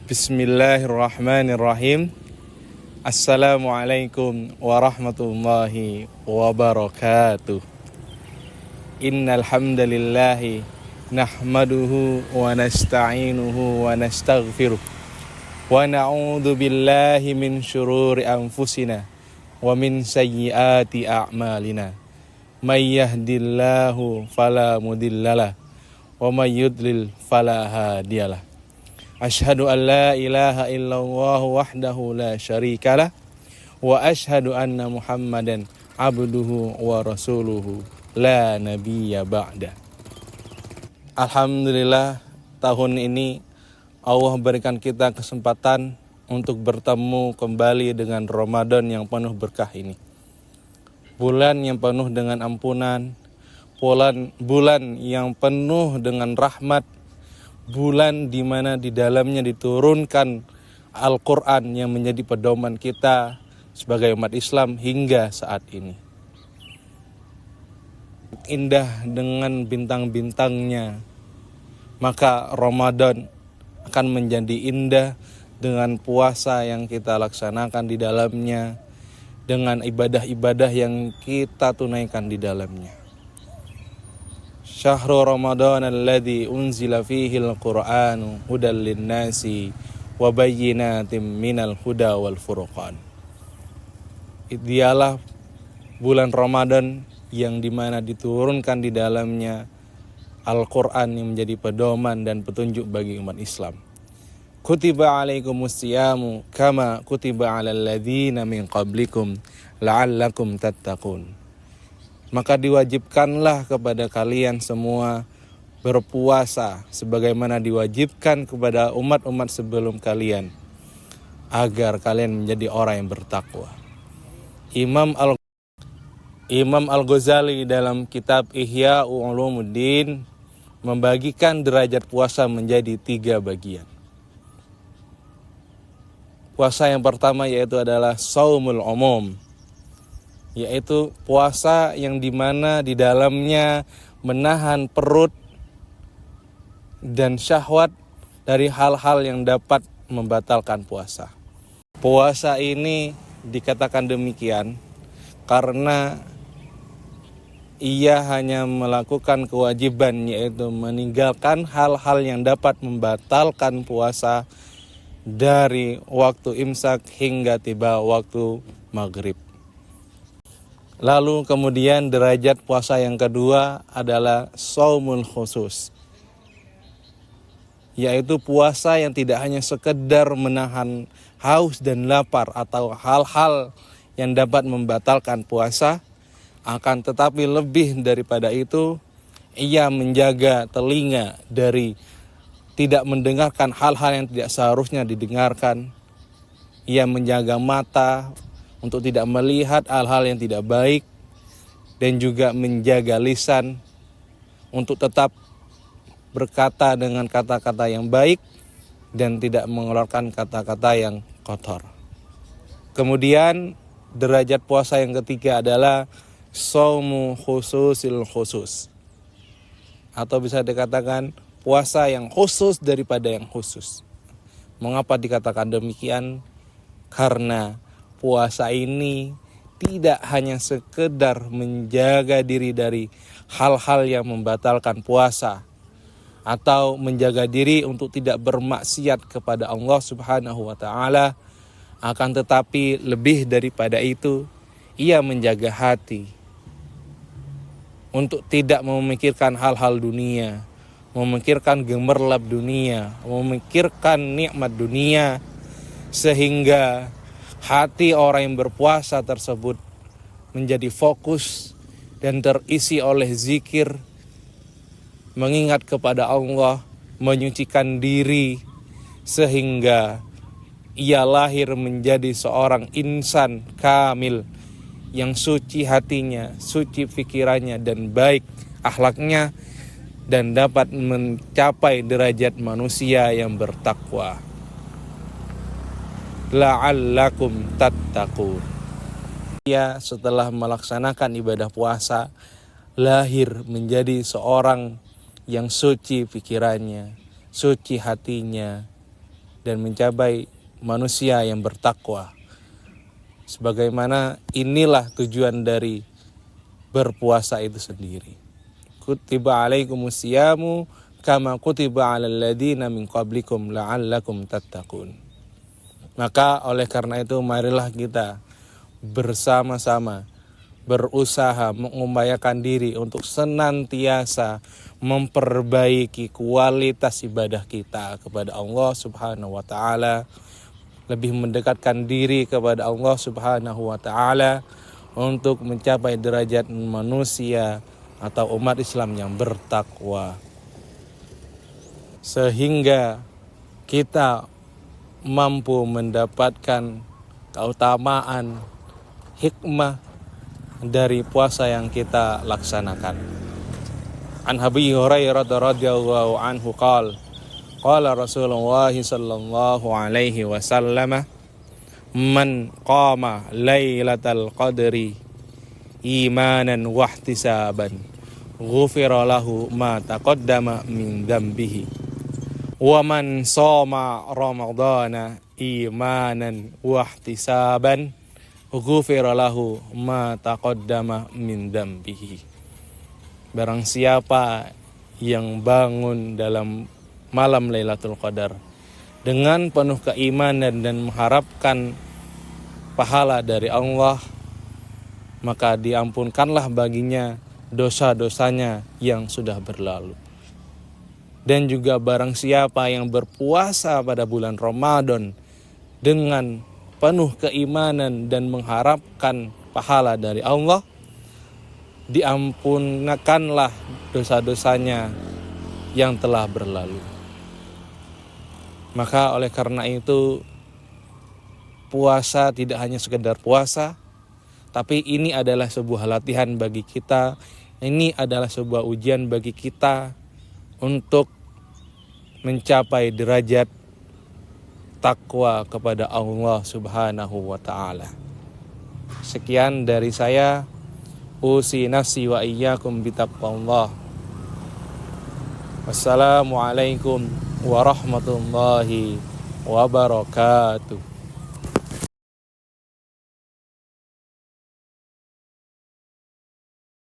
Bismillahirrahmanirrahim. Assalamualaikum warahmatullahi wabarakatuh. Innal hamdalillahi nahmaduhu wa nasta'inuhu wa nastaghfiruh wa na'udzu billahi min syururi anfusina wa min sayyiati a'malina. May yahdihillahu fala mudhillalah wa may yudlil fala hadiyalah. Asyhadu an la ilaha illallah wahdahu la syarikalah wa asyhadu anna Muhammadan abduhu wa rasuluhu la nabiyya ba'da. Alhamdulillah, tahun ini Allah berikan kita kesempatan untuk bertemu kembali dengan Ramadan yang penuh berkah ini. Bulan yang penuh dengan ampunan, bulan yang penuh dengan rahmat, bulan di mana di dalamnya diturunkan Al-Quran yang menjadi pedoman kita sebagai umat Islam hingga saat ini. Indah dengan bintang-bintangnya, maka Ramadan akan menjadi indah dengan puasa yang kita laksanakan di dalamnya, dengan ibadah-ibadah yang kita tunaikan di dalamnya. Syahrul Ramadan alladzi unzila fihi al-Qur'anu hudal linnasi wa bayyinatin minal huda wal furqan. Dialah bulan Ramadan yang dimana diturunkan di dalamnya Al-Quran yang menjadi pedoman dan petunjuk bagi umat Islam. Kutiba alaikumus siyamu kama kutiba alal ladzina min qablikum la'allakum tattaqun. Maka diwajibkanlah kepada kalian semua berpuasa sebagaimana diwajibkan kepada umat-umat sebelum kalian, agar kalian menjadi orang yang bertakwa. Imam Al-Ghazali dalam kitab Ihya Ulumuddin membagikan derajat puasa menjadi 3 bagian. Puasa yang pertama yaitu adalah shaumul umum, yaitu puasa yang dimana di dalamnya menahan perut dan syahwat dari hal-hal yang dapat membatalkan puasa. Puasa ini dikatakan demikian karena ia hanya melakukan kewajiban, yaitu meninggalkan hal-hal yang dapat membatalkan puasa dari waktu imsak hingga tiba waktu maghrib. Lalu kemudian derajat puasa yang kedua adalah shaumul khusus, yaitu puasa yang tidak hanya sekedar menahan haus dan lapar atau hal-hal yang dapat membatalkan puasa, akan tetapi lebih daripada itu, ia menjaga telinga dari tidak mendengarkan hal-hal yang tidak seharusnya didengarkan. Ia menjaga mata untuk tidak melihat hal-hal yang tidak baik, dan juga menjaga lisan untuk tetap berkata dengan kata-kata yang baik dan tidak mengeluarkan kata-kata yang kotor. Kemudian derajat puasa yang ketiga adalah shaumu khususil khusus, atau bisa dikatakan puasa yang khusus daripada yang khusus. Mengapa dikatakan demikian? Karena puasa ini tidak hanya sekedar menjaga diri dari hal-hal yang membatalkan puasa, atau menjaga diri untuk tidak bermaksiat kepada Allah Subhanahu wa taala, akan tetapi lebih daripada itu, ia menjaga hati untuk tidak memikirkan hal-hal dunia, memikirkan gemerlap dunia, memikirkan nikmat dunia, sehingga hati orang yang berpuasa tersebut menjadi fokus dan terisi oleh zikir, mengingat kepada Allah, menyucikan diri, sehingga ia lahir menjadi seorang insan kamil yang suci hatinya, suci pikirannya, dan baik akhlaknya, dan dapat mencapai derajat manusia yang bertakwa. La'allakum tattaqun. Ia setelah melaksanakan ibadah puasa lahir menjadi seorang yang suci pikirannya, suci hatinya, dan mencapai manusia yang bertakwa. Sebagaimana inilah tujuan dari berpuasa itu sendiri. Kutiba alaikumus siyamu kama kutiba alal ladina min qablikum la'allakum tattaqun. Maka oleh karena itu marilah kita bersama-sama berusaha mengupayakan diri untuk senantiasa memperbaiki kualitas ibadah kita kepada Allah Subhanahu wa taala, lebih mendekatkan diri kepada Allah Subhanahu wa taala untuk mencapai derajat manusia atau umat Islam yang bertakwa, sehingga kita mampu mendapatkan keutamaan hikmah dari puasa yang kita laksanakan. An Abi Hurairah radhiyallahu anhu qala Rasulullah sallallahu alaihi wasallam, man qama lailatal qadri imanan wa ihtisaban ghufira lahu ma taqaddama min dhanbihi wa man shoma ramadhana imanan wa ihtisaban ghufira lahu ma taqaddama min dhanbihi. Barang siapa yang bangun dalam malam Lailatul Qadar dengan penuh keimanan dan mengharapkan pahala dari Allah, maka diampunkanlah baginya dosa-dosanya yang sudah berlalu. Dan juga barang siapa yang berpuasa pada bulan Ramadan dengan penuh keimanan dan mengharapkan pahala dari Allah, diampunkanlah dosa-dosanya yang telah berlalu. Maka oleh karena itu, puasa tidak hanya sekedar puasa, tapi ini adalah sebuah latihan bagi kita. Ini adalah sebuah ujian bagi kita untuk mencapai derajat takwa kepada Allah Subhanahu wa taala. Sekian dari saya. Usi nafsi wa iyyakum bitaqwallah. Wassalamualaikum warahmatullahi wabarakatuh.